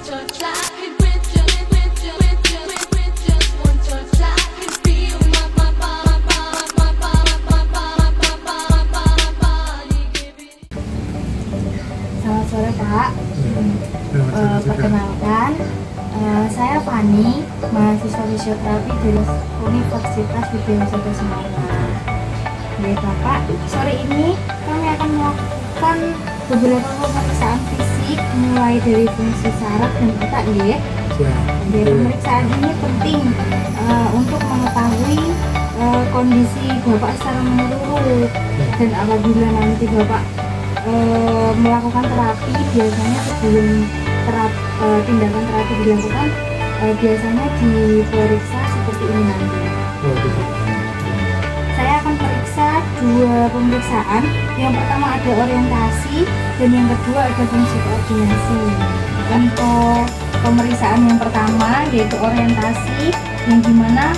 touch, I can with just one touch, I can feel my body giving. Selamat sore Pak. Perkenalkan, saya Fani, mahasiswa fisioterapi dari Universitas Widya Semarang. Ya Bapak, sore ini kami akan melakukan beberapa pemeriksaan fisik mulai dari fungsi saraf dan otak ya. Jadi pemeriksaan ini penting untuk mengetahui kondisi Bapak secara menyeluruh, dan apabila nanti Bapak melakukan terapi, biasanya sebelum tindakan terapi dilakukan, biasanya diperiksa seperti ini nanti. Saya akan periksa dua pemeriksaan. Yang pertama ada orientasi dan yang kedua ada fungsi koordinasi. Untuk pemeriksaan yang pertama yaitu orientasi, yang dimana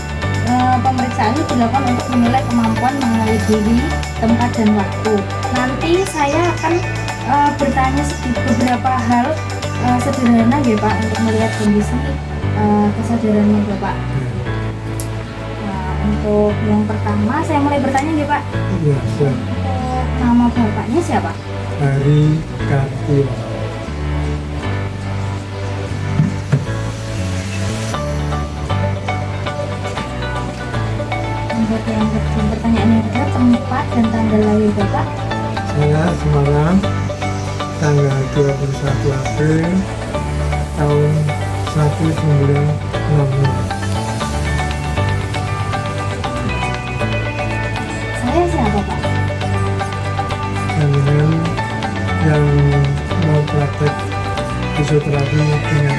pemeriksaan itu dilakukan untuk menilai kemampuan mengenali diri, tempat dan waktu. Nanti saya akan bertanya beberapa hal sederhana ya Pak, untuk melihat kondisi kesadarannya Bapak. Untuk yang pertama saya mulai bertanya ya Pak. Iya, siap. Untuk nama Bapaknya siapa? Hari Kartio. Untuk yang pertanyaan yang kedua, tempat dan tanggal lahir Bapak. Saya Semarang, tanggal 21 April tahun 1960. Saya siapa Pak? Dengan yang mau praktek fisioterapi dengan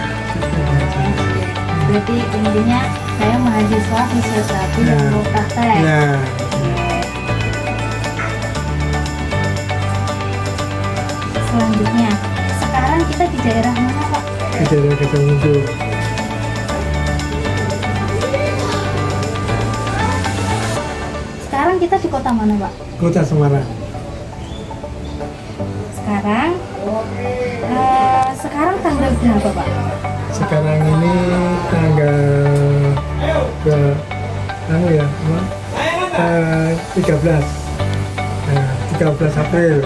Berarti intinya saya mahasiswa fisioterapi yang mau praktek. ya. Selanjutnya, sekarang kita di daerah mana Pak? Di daerah Kedunguduk. Sekarang kita di kota mana Pak? Kota Semarang. Sekarang tanggal berapa Pak? Sekarang ini tanggal ke 13 April.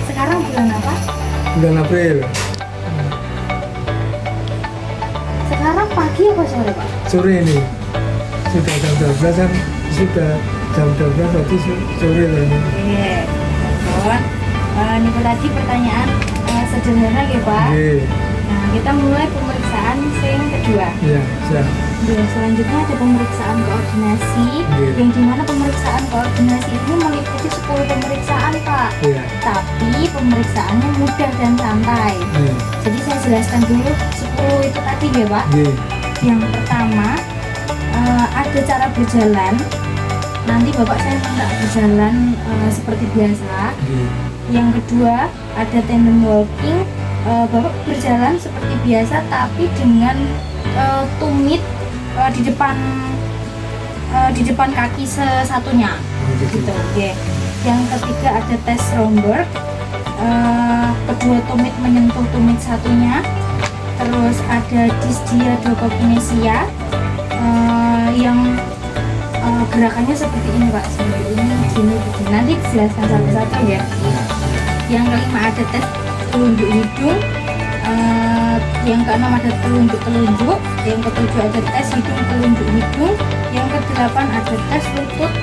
Sekarang bulan apa? Bulan April. Sekarang pagi apa sore Pak? Sore ini sudah jam 12 kan, sudah jam 12 berarti sore ini. Iya, teman. Ini tadi pertanyaan sederhana ya Pak. Oke. Nah, kita mulai pemeriksaan yang kedua. Iya, siap. Selanjutnya ada pemeriksaan koordinasi, yang dimana pemeriksaan koordinasi ini meliputi 10 pemeriksaan Pak. Iya. Tapi pemeriksaannya mudah dan santai. Iya. Jadi saya jelaskan dulu 10 itu tadi ya Pak. Iya. Yang pertama ada cara berjalan. Nanti Bapak saya minta berjalan seperti biasa. Iya. Yang kedua ada tandem walking. Bapak berjalan seperti biasa tapi dengan tumit di depan kaki satunya gitu. Oke. Yang ketiga ada tes Romberg. Kedua tumit menyentuh tumit satunya. Terus ada dysdiadochokinesia yang gerakannya seperti ini Pak, seperti ini, gini. Nanti dijelaskan satu-satu ya. Yang kelima ada tes telunjuk hidung. Yang keenam ada telunjuk. Yang ketujuh ada tes hidung telunjuk hidung. Yang kedelapan ada tes lutut,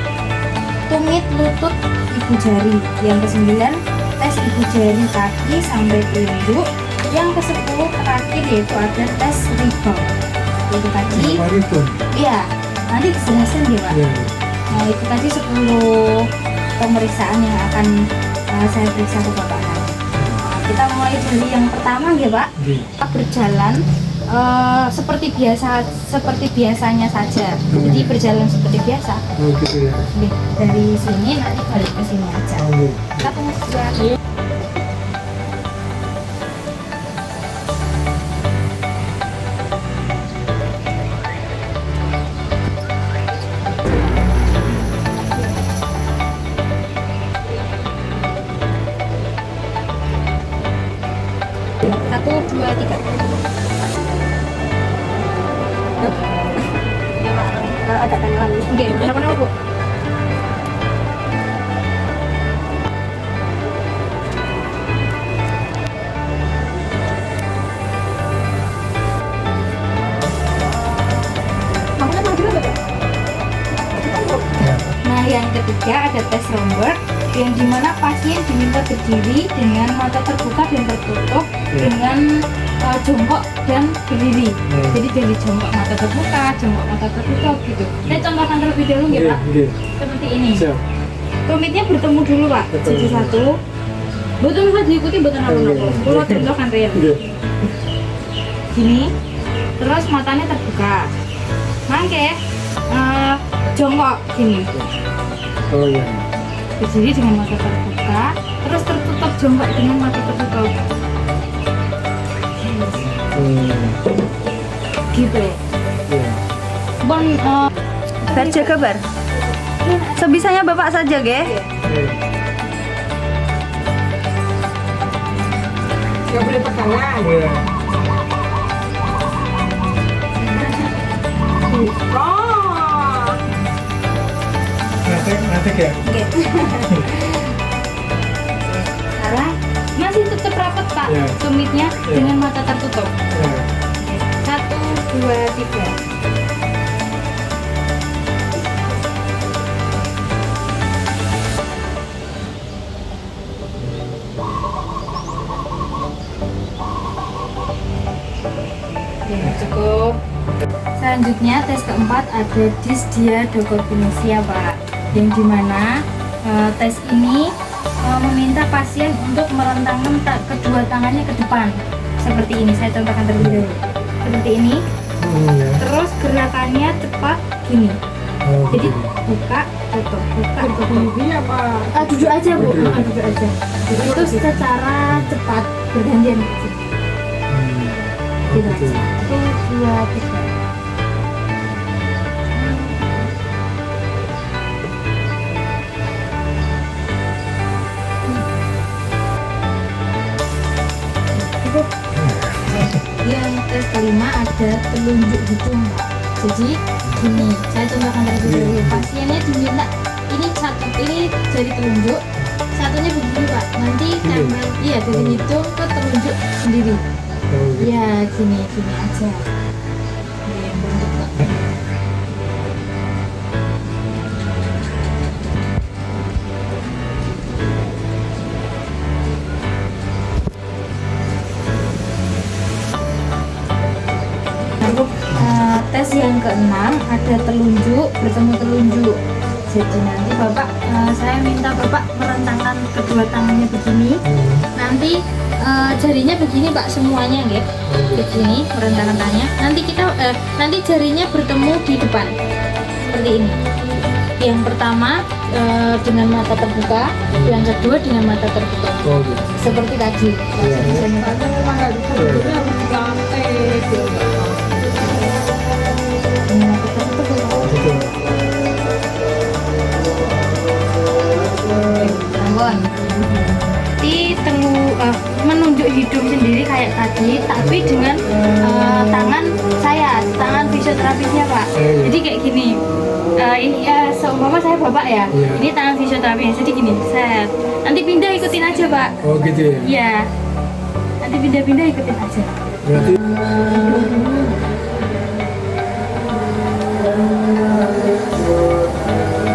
tumit lutut ibu jari. Yang kesembilan tes ibu jari kaki sampai telunjuk. Yang ke-10 terakhir yaitu ada tes rebound. Itu tadi. Iya, nanti dijelaskan ya Pak. Iya. Nah, itu tadi 10 pemeriksaan yang akan saya periksa ke Bapak nanti. Kita mulai dari yang pertama ya Pak. Kita berjalan seperti biasanya saja. Jadi berjalan seperti biasa. Oh gitu ya. Nih, dari sini nanti balik ke sini aja. Oh, Kita tunggu. 1, 2, 3. Agak kanan. Oke, kenapa Bu? Nah, yang ketiga ada tes Romberg yang dimana pasien diminta berdiri dengan mata terbuka dan tertutup dengan jongkok dan berdiri. Jadi dari jongkok mata terbuka, jongkok mata tertutup gitu. Saya contohkan terlebih dahulu ya Pak. Seperti ini. Tumitnya bertemu dulu Pak. Jadi satu. Betul bisa diikuti betul apa-apa. Kalau contohkan real. Gini. Terus matanya terbuka. Mangke jongkok gini. Oh iya. Berdiri dengan mata terbuka, terus tertutup jongkok dengan mata tertutup. Gitu. Iya. Bon, Saja kabar. Sebisanya Bapak saja, ge. Nggak boleh pegangan. Iya. Nanti ya. Oke. Salah. Masih tetap rapat Pak. Iya. Tumitnya Iya. dengan mata tertutup. Iya. 1, 2, 3. Ya, cukup. Selanjutnya tes keempat ada dysdia dogokinesia Pak, yang dimana tes ini meminta pasien untuk merentangkan kedua tangannya ke depan seperti ini. Saya contohkan terlebih dahulu seperti ini. Iya. Terus gerakannya cepat gini. Oh, Jadi gitu. buka tutup buka tutup. Ini apa? Duduk aja Bu. Duduk. Duduk aja. Itu secara cepat bergantian. Gitu Gitu. aja. 1, 2, 3. Cukup. Yang tes kelima ada telunjuk hidung Pak. Jadi gini, saya contohkan terlebih dahulu. Pasiennya diminta ini jari telunjuk, satunya begini Pak. Nanti tempel dari hidung ke telunjuk sendiri. Oh, gitu. Ya gini aja. Iya, bentuk Pak. Tes yang keenam ada telunjuk bertemu telunjuk. Jadi nanti Bapak, saya minta Bapak merentangkan kedua tangannya begini. Nanti jarinya begini Pak semuanya ya. Begini merentangkan tangannya. Nanti jarinya bertemu di depan seperti ini. Yang pertama dengan mata terbuka, yang kedua dengan mata tertutup. Oh, gitu. Seperti tadi. Iya. Gitu. Ambon. Menunjuk hidung sendiri kayak tadi, tapi dengan tangan saya, tangan fisioterapisnya Pak. Jadi kayak gini. Ini seumpama saya Bapak ya. Iya. Ini tangan fisioterapisnya. Jadi gini, set. Nanti pindah ikutin aja Pak. Oh, gitu ya. Iya. Nanti pindah-pindah ikutin aja. Berarti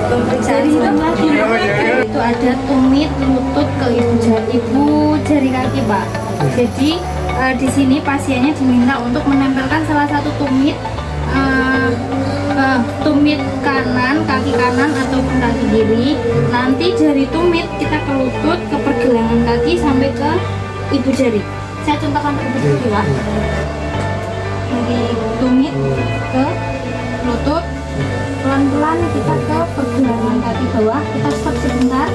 Pemeriksaan selanjutnya itu ada tumit lutut ke ibu jari kaki Pak. Jadi di sini pasiennya diminta untuk menempelkan salah satu tumit tumit kanan, kaki kanan ataupun kaki kiri. Nanti jari tumit kita ke lutut, ke pergelangan kaki sampai ke ibu jari. Saya contohkan terlebih dahulu Pak. Dari tumit ke lutut, pelan-pelan kita ke pergelangan kaki bawah, kita stop sebentar,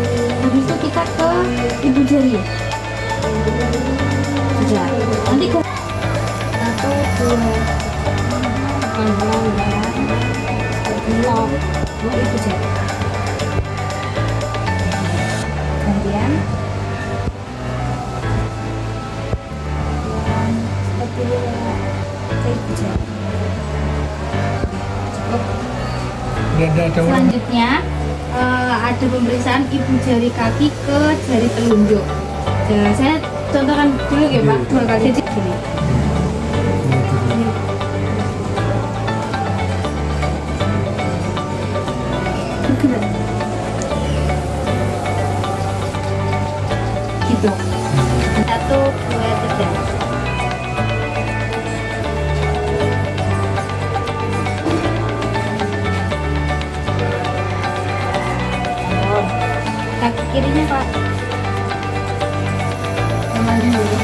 habis itu kita ke ibu jari. Sudah. Nanti ke 1, 2, pelan-pelan lock ibu jari. Kemudian ada orang. Selanjutnya ada pemeriksaan ibu jari kaki ke jari telunjuk. Ya, saya contohkan dulu ya Pak, 2 kali. Jadi gini. Gitu. 1, 2, 3. Kaki kirinya Pak. Kembali dulu.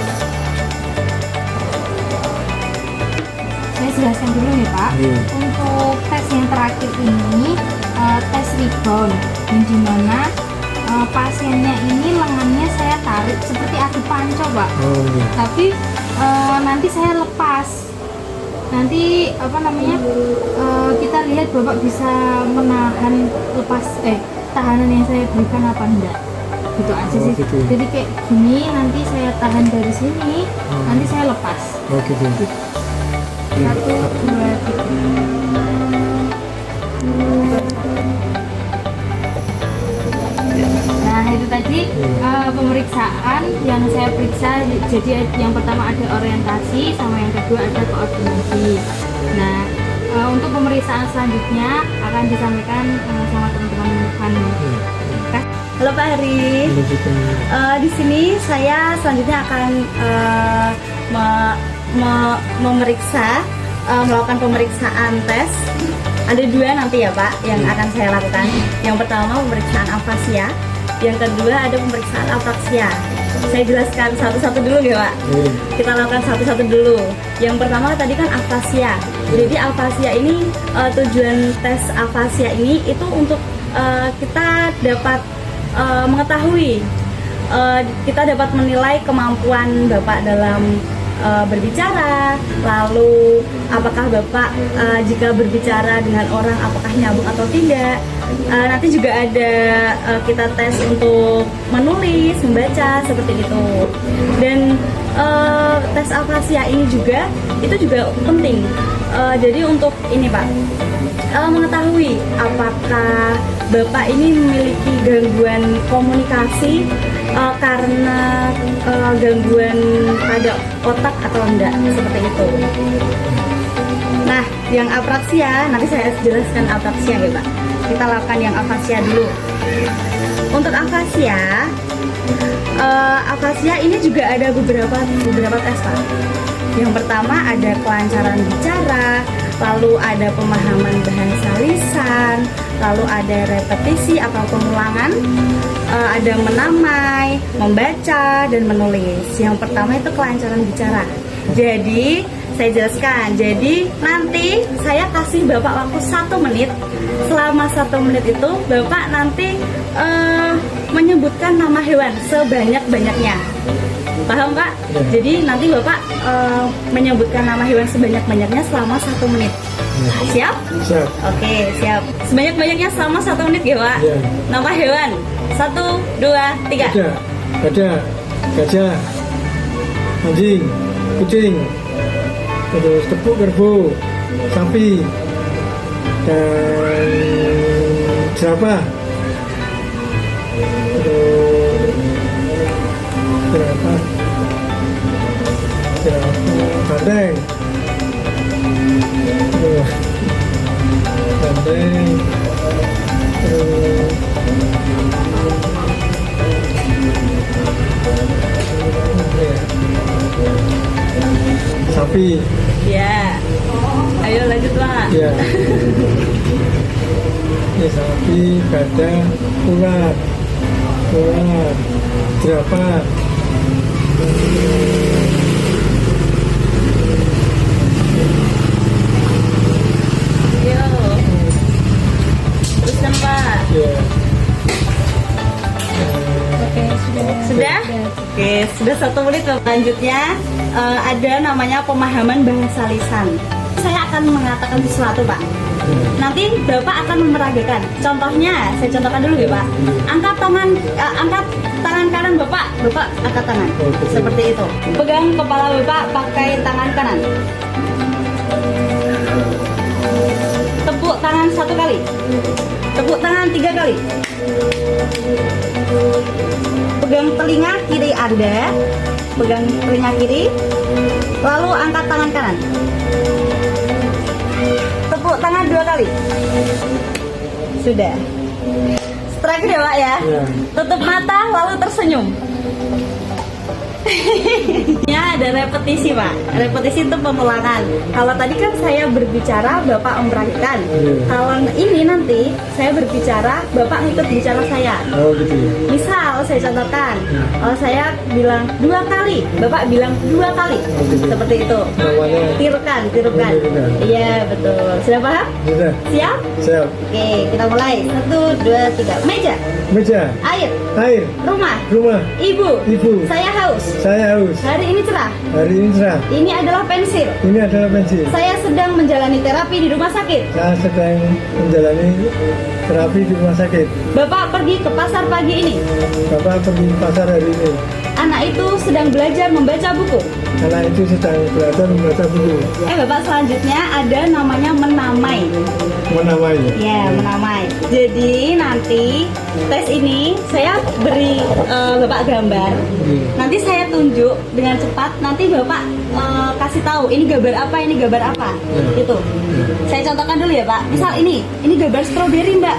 Saya jelaskan dulu ya Pak. Iya. Untuk tes yang terakhir ini tes rebound, yang dimana pasiennya ini lengannya saya tarik seperti adu panco Pak. Oh iya. Tapi nanti saya lepas. Nanti apa namanya? Kita lihat Bapak bisa menahan tahanan yang saya berikan apa enggak, gitu aja Oh, sih. gitu. Jadi kayak gini, nanti saya tahan dari sini, nanti saya lepas. Oh gitu. 1, 2, 3. Nah itu tadi pemeriksaan yang saya periksa. Jadi yang pertama ada orientasi, sama yang kedua ada koordinasi. Nah untuk pemeriksaan selanjutnya akan disampaikan sama teman-teman kami. Halo Pak Hari. Di sini saya selanjutnya akan melakukan pemeriksaan tes. Ada 2 nanti ya Pak yang akan saya lakukan. Yang pertama pemeriksaan afasia, yang kedua ada pemeriksaan apraksia. Saya jelaskan satu-satu dulu ya Pak. Kita lakukan satu-satu dulu. Yang pertama tadi kan afasia. Jadi afasia ini tujuan tes afasia ini itu untuk kita dapat mengetahui, kita dapat menilai kemampuan Bapak dalam berbicara, lalu apakah Bapak jika berbicara dengan orang apakah nyambung atau tidak. Nanti juga ada kita tes untuk menulis, membaca seperti itu. Dan tes afasia ini juga penting. Jadi untuk ini Pak, mengetahui apakah Bapak ini memiliki gangguan komunikasi karena gangguan pada otak atau enggak, seperti itu. Nah, yang apraksia nanti saya jelaskan apraksia ya Pak. Kita lakukan yang afasia dulu. Untuk afasia ini juga ada beberapa tes Pak. Yang pertama ada kelancaran bicara, lalu ada pemahaman bahasa lisan, lalu ada repetisi atau pengulangan, ada menamai, membaca, dan menulis. Yang pertama itu kelancaran bicara. Jadi saya jelaskan, jadi nanti saya kasih Bapak waktu 1 menit. Selama 1 menit itu Bapak nanti menyebutkan nama hewan sebanyak-banyaknya. Paham Pak? Ya. Jadi nanti Bapak menyebutkan nama hewan sebanyak-banyaknya selama 1 menit. Ya. Siap? Siap. Oke, siap. Sebanyak-banyaknya selama 1 menit ya Pak? Ya. Nama hewan 1, 2, 3. Ada gajah, anjing, kucing, terus tepuk kerbau, sapi, dan jerapah. Terus banteng, terus banteng, terus sapi. Ya. Ayo lanjut Pak. Ya. Ini sapi, gajah, ular, jerapah. Yo. Teruskan Pak. Ya. Oke, Sudah? Oke, sudah 1 menit Pak. Selanjutnya ada namanya pemahaman bahasa lisan. Saya akan mengatakan sesuatu Pak. Nanti Bapak akan memeragakan. Contohnya, saya contohkan dulu ya Pak. Angkat tangan kanan Bapak angkat tangan. Seperti itu. Pegang kepala Bapak pakai tangan kanan. Tepuk tangan 1 kali. Tepuk tangan 3 kali. Pegang telinga kiri Anda. Pegang telinga kiri. Lalu angkat tangan kanan. Tepuk tangan 2 kali. Sudah. Terakhir ya Pak ya. Ya. Tutup mata lalu tersenyum. Ya, ada repetisi Pak. Repetisi itu pengulangan. Kalau tadi kan saya berbicara, Bapak mempraktikkan. Kalau ini nanti saya berbicara, Bapak ngikut bicara saya. Oh gitu ya. Misal saya contohkan, kalau saya bilang 2 kali, Bapak bilang 2 kali. Seperti itu. Namanya Tirukan. Tirukan. Iya, betul. Sudah paham? sudah. Siap? Siap. Oke, kita mulai. 1, 2, 3. Meja, Meja, air, air, rumah, rumah, ibu, ibu. saya haus. Saya haus. Hari ini cerah. Hari ini cerah. Ini adalah pensil. Ini adalah pensil. Saya sedang menjalani terapi di rumah sakit. Saya sedang menjalani terapi di rumah sakit. Bapak pergi ke pasar pagi ini. Bapak pergi ke pasar hari ini. Anak itu sedang belajar membaca buku. Anak itu sedang belajar membaca buku. Bapak selanjutnya ada namanya menamai. Menamai. Ya, menamai. Jadi nanti tes ini saya beri Bapak gambar. Nanti saya tunjuk dengan cepat. Nanti Bapak kasih tahu ini gambar apa, ini gambar apa. Gitu. Saya contohkan dulu ya Pak. Misal ini gambar stroberi Mbak.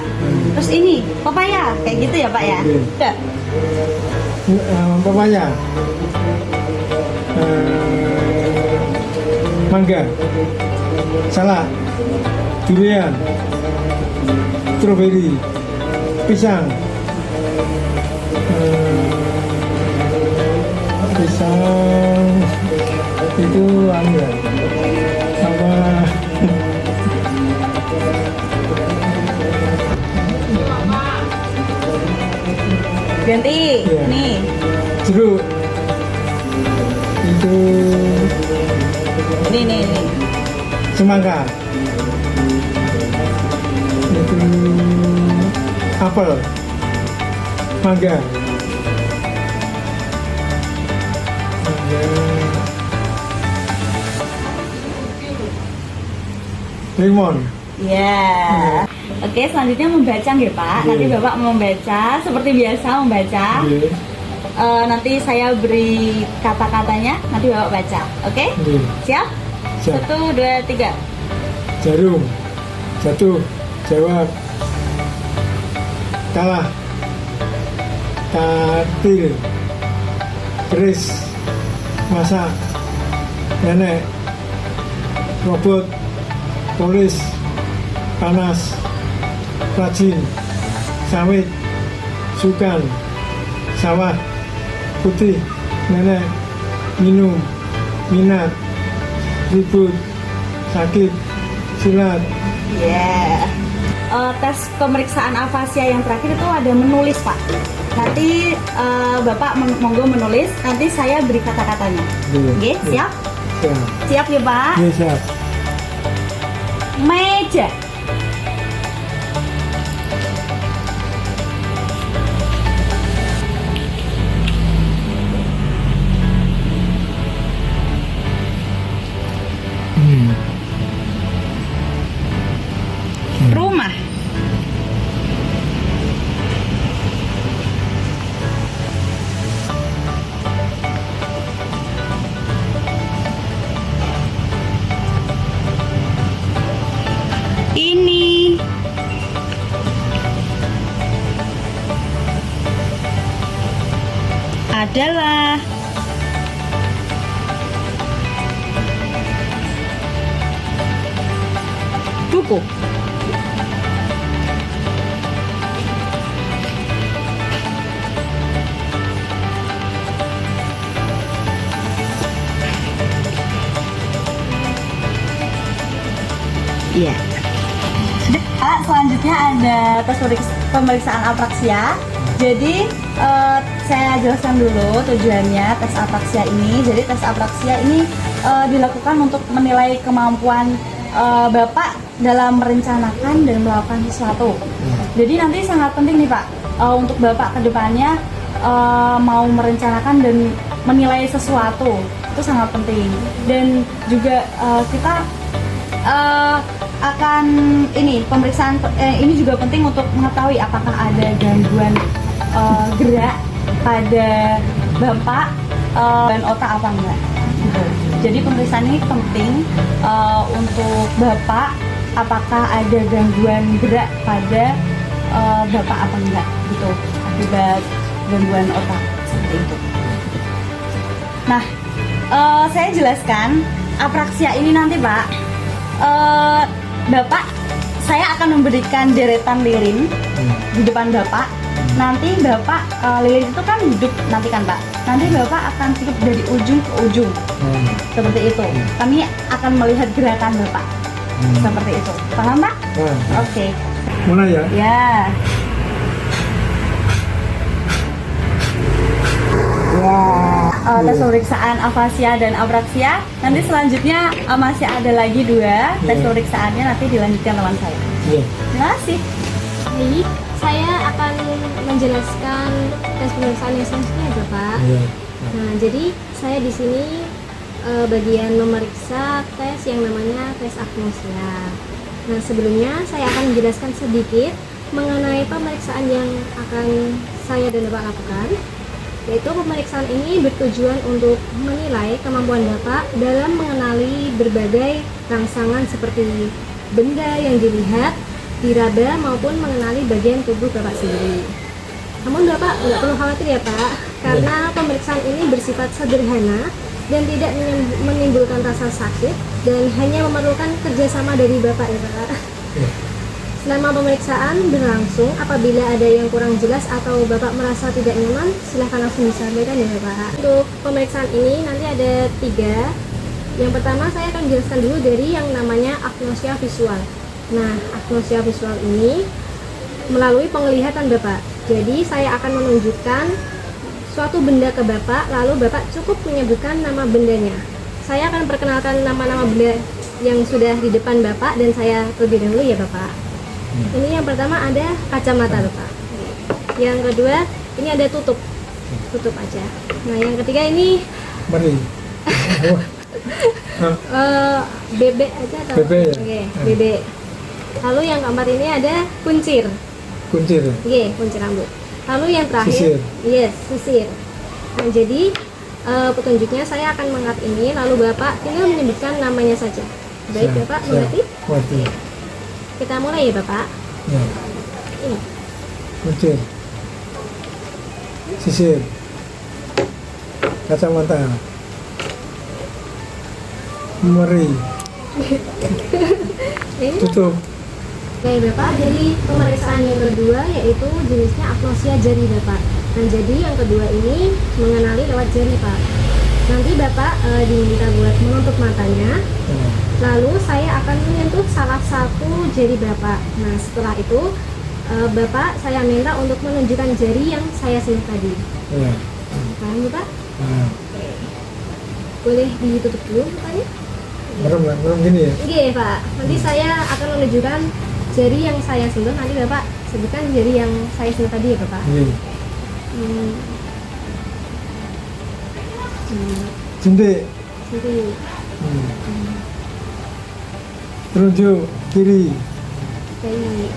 Terus ini papaya, kayak gitu ya Pak ya. Udah. Papaya. Mangga. Salak. Durian. Stroberi. Pisang. Pisang itu ya, apa Ganti. Iya. Nih. jeruk itu Nih. semangka itu apel mangga limon. Ya. Oke, selanjutnya membaca nggih Pak. Nanti Bapak membaca seperti biasa membaca. Oke. Nanti saya beri kata-katanya, nanti Bapak baca. Oke? Oke. Siap? Siap. 1, 2, 3. Jarum jatuh jawab kalah katil keris masak nenek robot polis panas rajin sawit sukan sawah putih nenek minum minat ribut sakit silat. Ya. Tes pemeriksaan afasia yang terakhir itu ada menulis Pak. Nanti Bapak monggo menulis, nanti saya beri kata-katanya. Oke, siap? Siap. Siap ya Pak? Iya, siap. Meja. Rumah. Ini adalah buku. Iya. Sudah. Selanjutnya ada tes pemeriksaan apraksia. Jadi saya jelaskan dulu tujuannya tes apraksia ini. Jadi tes apraksia ini dilakukan untuk menilai kemampuan Bapak dalam merencanakan dan melakukan sesuatu. Jadi nanti sangat penting nih Pak untuk Bapak kedepannya mau merencanakan dan menilai sesuatu itu sangat penting. Dan juga kita akan ini pemeriksaan ini juga penting untuk mengetahui apakah ada gangguan gerak pada Bapak dan otak apa enggak. Gitu. Jadi pemeriksaan ini penting untuk Bapak apakah ada gangguan gerak pada Bapak apa enggak gitu akibat gangguan otak seperti itu. Nah, saya jelaskan apraksia ini nanti Pak. Bapak, saya akan memberikan deretan lilin di depan Bapak. Nanti Bapak lilin itu kan hidup nanti kan Pak. Nanti Bapak akan tiup dari ujung ke ujung seperti itu. Kami akan melihat gerakan Bapak seperti itu. Paham Pak? Oke. Mulai ya. Ya. Tes pemeriksaan afasia dan apraksia. Nanti selanjutnya masih ada lagi 2 tes pemeriksaannya, nanti dilanjutkan teman saya. Iya. Terima kasih. Baik, saya akan menjelaskan tes pemeriksaan yang selanjutnya ya Bapak. Iya. Nah, jadi saya di sini bagian memeriksa tes yang namanya tes agnosia. Nah, sebelumnya saya akan menjelaskan sedikit mengenai pemeriksaan yang akan saya dan Bapak lakukan. Yaitu pemeriksaan ini bertujuan untuk menilai kemampuan Bapak dalam mengenali berbagai rangsangan seperti benda yang dilihat, diraba maupun mengenali bagian tubuh Bapak sendiri. Namun Bapak nggak perlu khawatir ya Pak, karena pemeriksaan ini bersifat sederhana dan tidak menimbulkan rasa sakit dan hanya memerlukan kerjasama dari Bapak ya Pak. Selama pemeriksaan berlangsung, apabila ada yang kurang jelas atau Bapak merasa tidak nyaman, silahkan langsung disampaikan ya Bapak. Untuk pemeriksaan ini nanti ada 3. Yang pertama saya akan jelaskan dulu dari yang namanya agnosia visual. Nah, agnosia visual ini melalui penglihatan Bapak. Jadi saya akan menunjukkan suatu benda ke Bapak, lalu Bapak cukup menyebutkan nama bendanya. Saya akan perkenalkan nama-nama benda yang sudah di depan Bapak dan saya terlebih dahulu ya Bapak. Ini yang pertama ada kacamata Bapak. Yang kedua ini ada tutup aja. Nah yang ketiga ini Mari. bebek aja atau Bebek ya? Oke, bebek. Lalu yang keempat ini ada kuncir. Kuncir. Oke, kuncir rambut. Lalu yang Sisir. terakhir, yes, sisir. Nah, jadi petunjuknya saya akan mengangkat ini, lalu Bapak tinggal menyebutkan namanya saja. Baik, Bapak mengerti? Mengerti. Kita mulai ya, Bapak. Ya. Ini. Kuncir. Sisir. Kacamata. Meri. Ini. Tutup. Oke, Bapak. Jadi pemeriksaan yang kedua yaitu jenisnya agnosia jari, Bapak. Nah, jadi yang kedua ini mengenali lewat jari, Pak. Nanti Bapak diminta buat menutup matanya. Lalu saya akan menyentuh salah satu jari Bapak. Nah setelah itu Bapak saya minta untuk menunjukkan jari yang saya sentuh tadi. Ya. Paham Bapak? Nah, Boleh ditutup dulu matanya? merem gini ya. Oke Pak. Nanti saya akan menunjukkan jari yang saya sentuh. Nanti Bapak sebutkan jari yang saya sentuh tadi ya Bapak. Ini. Jendik. Jadi Telunjuk kiri. dari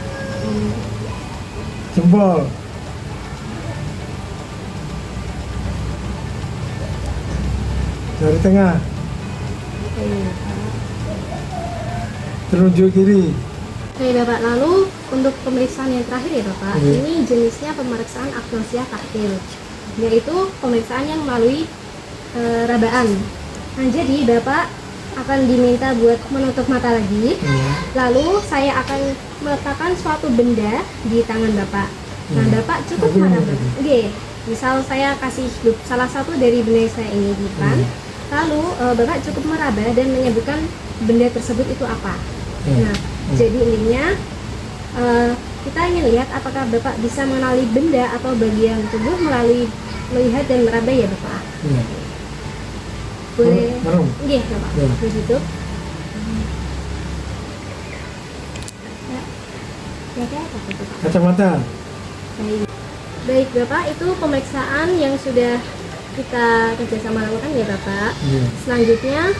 Jempol. Jari tengah. Telunjuk kiri. Oke Bapak, lalu untuk pemeriksaan yang terakhir ya Bapak, ini jenisnya pemeriksaan agnosia taktil, yaitu pemeriksaan yang melalui rabaan. Nah jadi Bapak akan diminta buat menutup mata lagi, lalu saya akan meletakkan suatu benda di tangan Bapak. Nah Bapak cukup meraba. Oke, misal saya kasih salah satu dari benda saya ini di depan, lalu Bapak cukup meraba dan menyebutkan benda tersebut itu apa. Nah, jadi intinya kita ingin lihat apakah Bapak bisa mengenali benda atau bagian tubuh melalui melihat dan meraba ya Bapak. Boleh? Iya Bapak. Begitu. Ya, Kacamata. Baik Bapak, itu pemeriksaan yang sudah kita kerjasama lakukan ya Bapak. Selanjutnya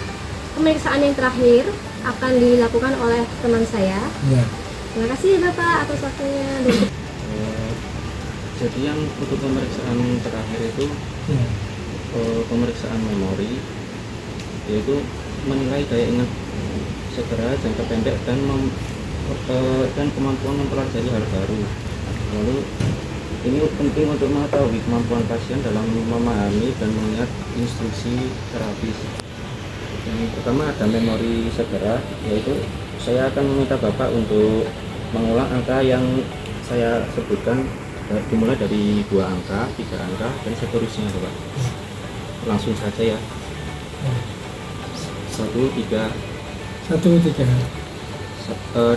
pemeriksaan yang terakhir akan dilakukan oleh teman saya. Ya. Terima kasih Bapak atas waktunya. Dan Jadi yang untuk pemeriksaan terakhir itu Ya. pemeriksaan memori, yaitu menilai daya ingat segera, jangka pendek, dan kemampuan mempelajari hal baru. Lalu ini penting untuk mengetahui kemampuan pasien dalam memahami dan mengingat instruksi terapis. Yang pertama ada memori segera, yaitu saya akan meminta Bapak untuk mengulang angka yang saya sebutkan, dimulai dari 2 angka, 3 angka, dan seterusnya Bapak. Langsung saja ya. 1, 3, 13,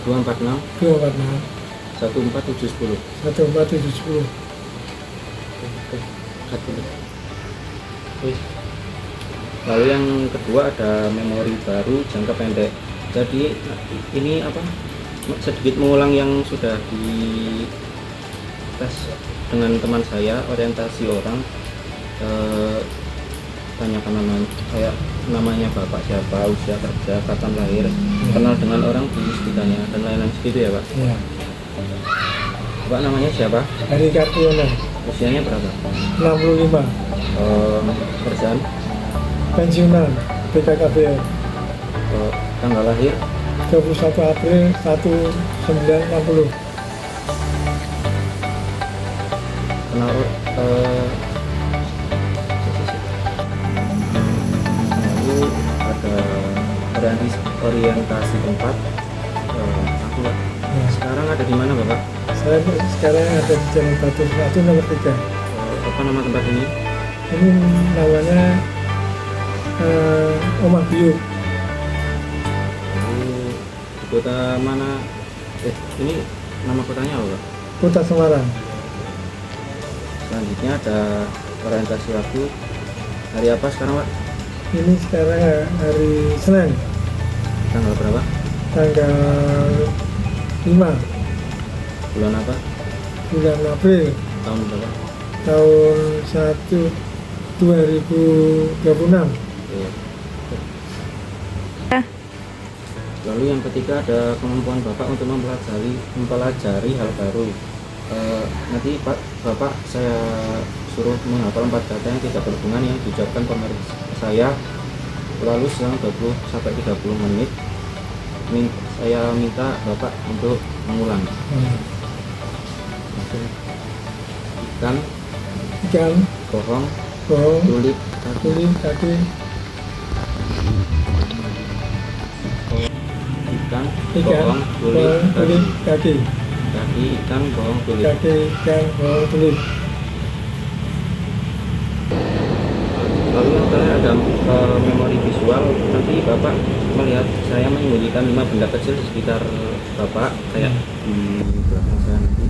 246, 246, 14710. 14710. Lalu yang kedua ada memori baru jangka pendek. Jadi ini apa? Sedikit mengulang yang sudah di tes dengan teman saya, orientasi orang. Tanyakan namanya bapak siapa, usia kerja, kapan lahir, kenal dengan orang di sekitarnya, dan lain-lain segitu ya Pak. Ya. Pak namanya siapa? Hari Kartono, Usianya berapa? 65, Kerjaan? pensiunan, BKKBN, Tanggal lahir? 21 April 1960. Kenal lalu ada orientasi tempat. Aku Ya. sekarang ada di mana Bapak? Saya sekarang ada di Jalan Batu 1 nomor 3. Apa nama tempat ini? Ini namanya Omah Biuk, Lalu di kota mana? Ini nama kotanya apa Pak? Kota Semarang. Selanjutnya ada orientasi waktu. Hari apa sekarang Pak? Ini sekarang hari Senin, Tanggal berapa? tanggal 5 Bulan apa? bulan April Tahun berapa? tahun 2026. Iya. Lalu yang ketiga ada kemampuan Bapak untuk mempelajari hal baru. Nanti Bapak saya suruh menghafal 4 kata yang tidak berhubungan yang diucapkan pemeriksa saya, lalu selang 20 sampai 30 menit saya minta Bapak untuk mengulang. Ikan, Ikan, bohong, bohong, tulip, kaki. kulit, kaki, Ikan, ikan, bohong, tulip, bohong, kulit, kaki. kaki, Kaki, ikan, bohong, tulip. kaki, ikan, bohong, kulit. Lalu yang terakhir ada memori visual. Nanti Bapak melihat saya menyembunyikan 5 benda kecil di sekitar Bapak, kayak di belakang saya nanti.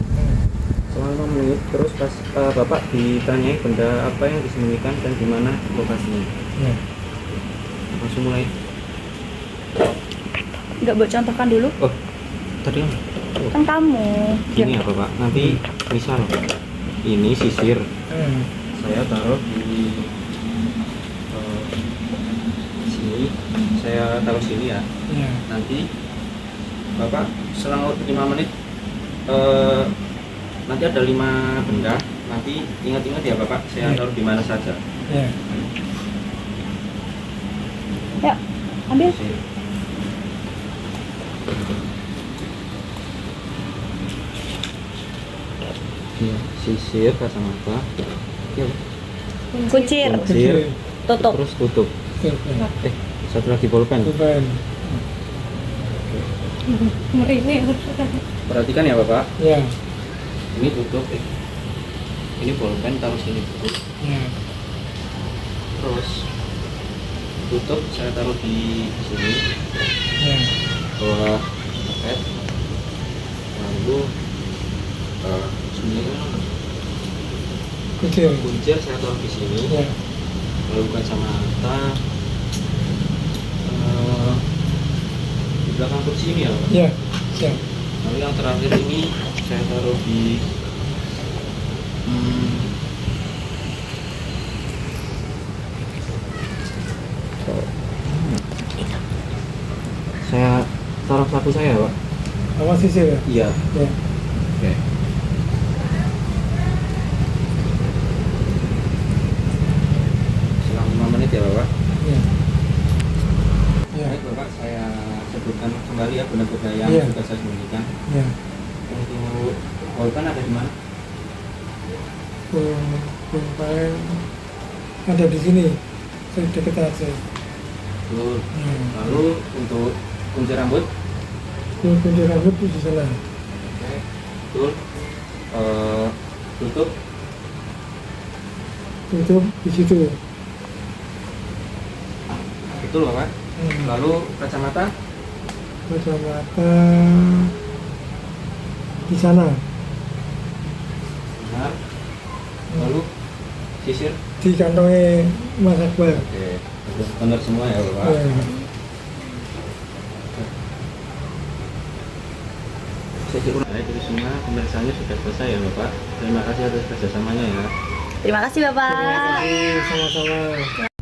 Selama 5 menit, terus pas Bapak ditanyai benda apa yang disembunyikan dan di mana lokasinya. Ya. Langsung mulai. Nggak buat contohkan dulu? Oh, tadi Kan kamu. ini apa Pak? Nanti misal ini sisir, saya taruh di sini, saya taruh sini ya. Ya. Nanti Bapak selang 5 menit nanti ada 5 benda. Nanti ingat-ingat ya Bapak, saya taruh di mana saja. Ya. Ya, ambil. Iya, sisir, kacamata. Ya, Kuncir. kuncir, Tutup. terus tutup. Satu lagi bolpen. Tuhan. Perhatikan ya Bapak. Ya. Ini tutup. Ini bolpen, taruh sini tutup. Ya. Terus tutup saya taruh di sini, Ya. bawah karpet. Lalu sini Kecil. kuncir saya taruh di sini. Ya. Lalu kacamata di belakang kursi ini ya Pak. Ya. Siap. Lalu yang terakhir ini saya taruh di saya sapu saya, Pak. Awas sisir ya? Iya. Ya. Oke. Selang 5 menit ya, Bapak. Ya. Ya. Baik, Bapak, saya sebutkan kembali ya benda-benda yang Iya. sudah saya sembunyikan. Ya. Untuk pulpen ada di mana? Pulpen ada di sini. Saya dekat aja. Betul. Hmm. Lalu untuk kunci rambut? Kunci rambut di sana. Oke. Betul. Tutup? Tutup di situ. Betul, Bapak. Lalu kacamata? Kacamata di sana. Benar. Lalu sisir? Di kantongnya Mas Akbar. Oke. Benar semua ya, Bapak. Ya. Saya kira itu semua pemeriksaannya sudah selesai ya, Bapak. Terima kasih atas kerjasamanya ya. Terima kasih Bapak. Sama-sama.